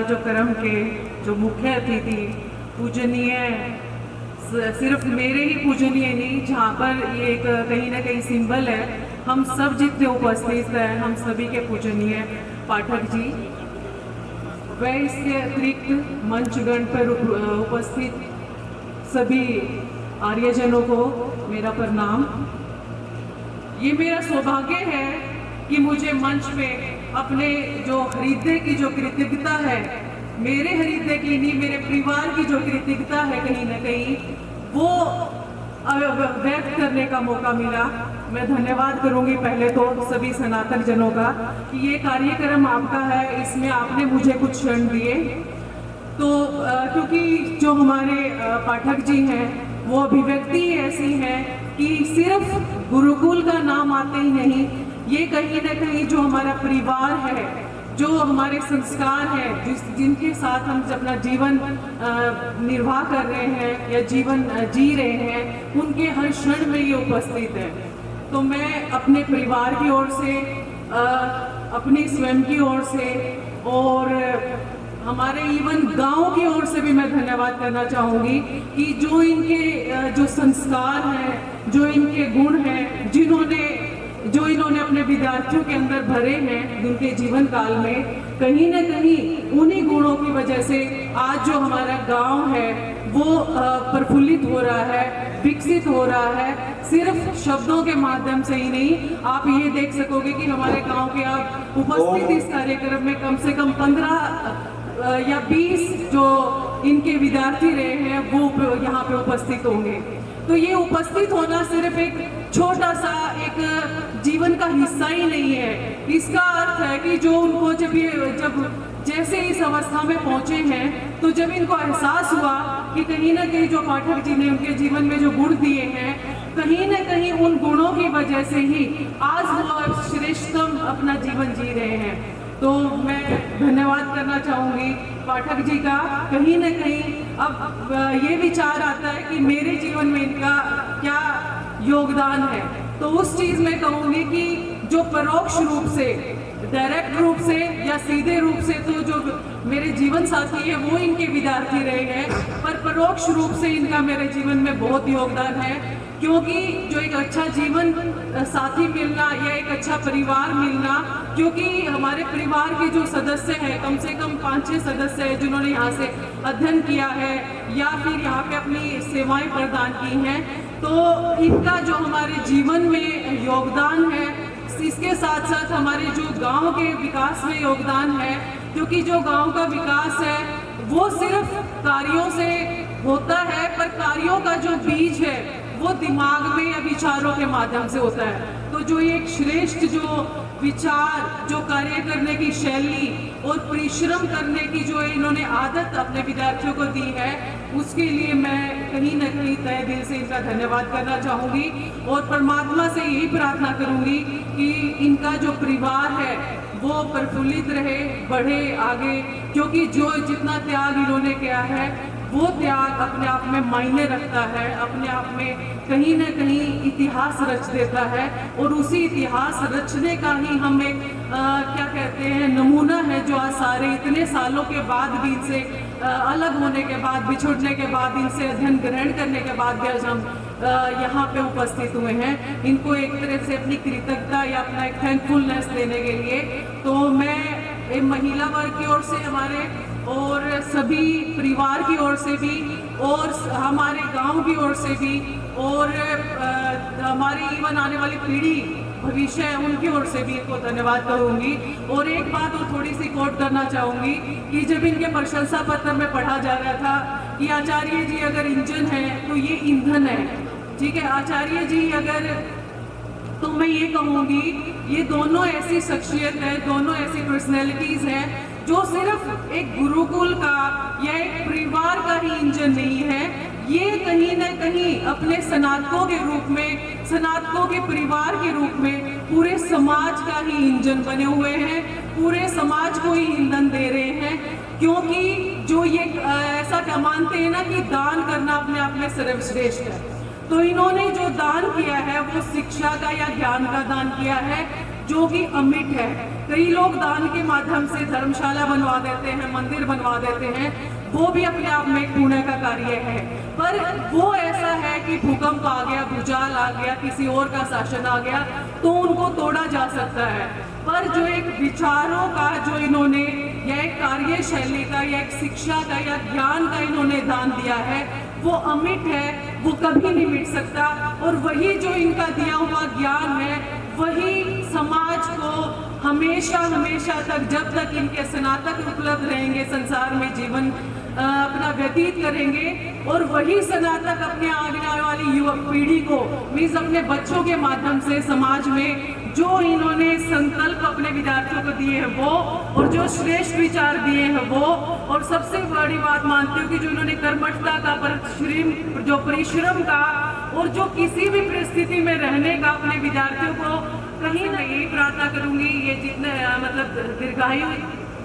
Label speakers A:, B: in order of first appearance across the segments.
A: जो कर्म के जो मुख्य अतिथि पूजनीय, सिर्फ मेरे ही पूजनीय नहीं, जहाँ पर ये एक कहीं ना कहीं सिंबल है, हम सब जितने उपस्थित हैं हम सभी के पूजनीय पाठक जी, वह इसके अतिरिक्त मंचगण पर उपस्थित सभी आर्यजनों को मेरा प्रणाम। ये मेरा सौभाग्य है कि मुझे मंच पे अपने जो हृदय की जो कृतज्ञता है, मेरे हृदय की नहीं, मेरे परिवार की जो कृतज्ञता है कहीं ना कहीं वो व्यक्त करने का मौका मिला। मैं धन्यवाद करूंगी पहले तो सभी सनातन जनों का कि ये कार्यक्रम आपका है, इसमें आपने मुझे कुछ क्षण दिए। तो क्योंकि जो हमारे पाठक जी हैं वो अभिव्यक्ति ऐसी है कि सिर्फ गुरुकुल का नाम आते ही नहीं, ये कहीं ना कहीं जो हमारा परिवार है, जो हमारे संस्कार हैं, जिनके साथ हम अपना जीवन निर्वाह कर रहे हैं या जीवन जी रहे हैं, उनके हर क्षण में ये उपस्थित है। तो मैं अपने परिवार की ओर से, अपनी स्वयं की ओर से और हमारे इवन गांव की ओर से भी मैं धन्यवाद करना चाहूँगी कि जो इनके जो संस्कार हैं, जो इनके गुण हैं, जो इन्होंने अपने विद्यार्थियों के अंदर भरे हैं उनके जीवन काल में, कहीं ना कहीं उन्हीं गुणों की वजह से आज जो हमारा गांव है वो प्रफुल्लित हो रहा है, विकसित हो रहा है। सिर्फ शब्दों के माध्यम से ही नहीं, आप ये देख सकोगे कि हमारे गांव के आप उपस्थित इस कार्यक्रम में कम से कम 15 या 20 जो इनके विद्यार्थी रहे हैं वो यहाँ पे उपस्थित होंगे। तो ये उपस्थित होना सिर्फ एक छोटा सा एक जीवन का हिस्सा ही नहीं है, इसका अर्थ है कि जो उनको जब जैसे इस अवस्था में पहुंचे हैं, तो जब इनको एहसास हुआ कि कहीं ना कहीं जो पाठक जी ने उनके जीवन में जो गुण दिए हैं, कहीं ना कहीं उन गुणों की वजह से ही आज वो श्रेष्ठतम अपना जीवन जी रहे हैं। तो मैं धन्यवाद करना चाहूँगी पाठक जी का। कहीं ना कहीं अब ये विचार आता है कि मेरे जीवन में इनका क्या योगदान है, तो उस चीज़ में कहूँगी कि जो परोक्ष रूप से, डायरेक्ट रूप से या सीधे रूप से तो जो मेरे जीवन साथी है वो इनके विद्यार्थी रहे हैं, पर परोक्ष रूप से इनका मेरे जीवन में बहुत योगदान है। क्योंकि जो एक अच्छा जीवन साथी मिलना या एक अच्छा परिवार मिलना, क्योंकि हमारे परिवार के जो सदस्य हैं कम से कम 5-6 सदस्य हैं जिन्होंने यहाँ से अध्ययन किया है या फिर यहाँ पे अपनी सेवाएं प्रदान की हैं, तो इनका जो हमारे जीवन में योगदान है, इसके साथ साथ हमारे जो गांव के विकास में योगदान है। क्योंकि जो गांव का विकास है वो सिर्फ कार्यों से होता है, पर कार्यों का जो बीज है वो दिमाग में या विचारों के माध्यम से होता है। तो जो एक श्रेष्ठ जो विचार, जो कार्य करने की शैली और परिश्रम करने की जो इन्होंने आदत अपने विद्यार्थियों को दी है, उसके लिए मैं कहीं न कहीं तहे दिल से इनका धन्यवाद करना चाहूँगी और परमात्मा से यही प्रार्थना करूँगी कि इनका जो परिवार है वो प्रफुल्लित रहे, बढ़े आगे। क्योंकि जो जितना त्याग इन्होंने किया है वो त्याग अपने आप में मायने रखता है, अपने आप में कहीं न कहीं इतिहास रच देता है, और उसी इतिहास रचने का ही हम एक क्या कहते हैं नमूना है, जो आज सारे इतने सालों के बाद भी इनसे अलग होने के बाद, बिछुड़ने के बाद, इनसे अध्ययन ग्रहण करने के बाद भी आज हम यहाँ पे उपस्थित हुए हैं, इनको एक तरह से अपनी कृतज्ञता या अपना एक थैंकफुलनेस देने के लिए। तो मैं महिला वर्ग की ओर से हमारे और सभी परिवार की ओर से भी और हमारे गांव की ओर से भी और हमारी इवन आने वाली पीढ़ी भविष्य है उनकी ओर से भी इनको धन्यवाद करूंगी। और एक बात और थोड़ी सी कोट करना चाहूँगी कि जब इनके प्रशंसा पत्र में पढ़ा जा रहा था कि आचार्य जी अगर इंजन है तो ये ईंधन है, ठीक है, आचार्य जी अगर, तो मैं ये कहूँगी ये दोनों ऐसी शख्सियत है, दोनों ऐसी पर्सनैलिटीज़ हैं जो सिर्फ एक गुरुकुल का या एक परिवार का ही इंजन नहीं है, ये कहीं न कहीं अपने स्नातकों के रूप में, स्नातकों के परिवार के रूप में पूरे समाज का ही इंजन बने हुए हैं, पूरे समाज को ही ईंधन दे रहे हैं। क्योंकि जो ये ऐसा मानते हैं ना कि दान करना अपने आप में सर्वश्रेष्ठ है, तो इन्होंने जो दान किया है वो शिक्षा का या ज्ञान का दान किया है, जो कि अमिट है। कई लोग दान के माध्यम से धर्मशाला बनवा देते हैं, मंदिर बनवा देते हैं, वो भी अपने आप में एक पुण्य का कार्य है। पर वो ऐसा है कि भूकंप आ गया, भूचाल आ गया, किसी और का शासन आ गया तो उनको तोड़ा जा सकता है। पर जो एक विचारों का जो इन्होंने या एक कार्यशैली का या एक शिक्षा का या ज्ञान का इन्होंने दान दिया है वो अमिट है, वो कभी नहीं मिट सकता। और वही जो इनका दिया हुआ ज्ञान है वही समाज को हमेशा हमेशा तक, जब तक इनके स्नातक उपलब्ध रहेंगे, संसार में जीवन अपना व्यतीत करेंगे, और वही स्नातक अपने आने वाली युवा पीढ़ी को मीन्स अपने बच्चों के माध्यम से समाज में जो इन्होंने संकल्प अपने विद्यार्थियों को दिए हैं वो, और जो श्रेष्ठ विचार दिए हैं वो, और सबसे बड़ी बात मानती हूँ कि जो इन्होंने कर्मठता का, परिश्रम का और जो किसी भी परिस्थिति में रहने का अपने विद्यार्थियों को, कहीं ना यही प्रार्थना करूंगी ये जितने मतलब दीर्घायु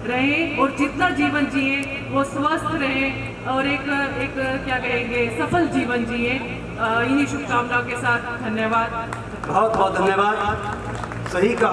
A: रहें और जितना जीवन जिए वो स्वस्थ रहें और एक क्या कहेंगे सफल जीवन जिए। इन्हीं शुभकामनाओं के साथ धन्यवाद।
B: बहुत बहुत धन्यवाद। सही कहा।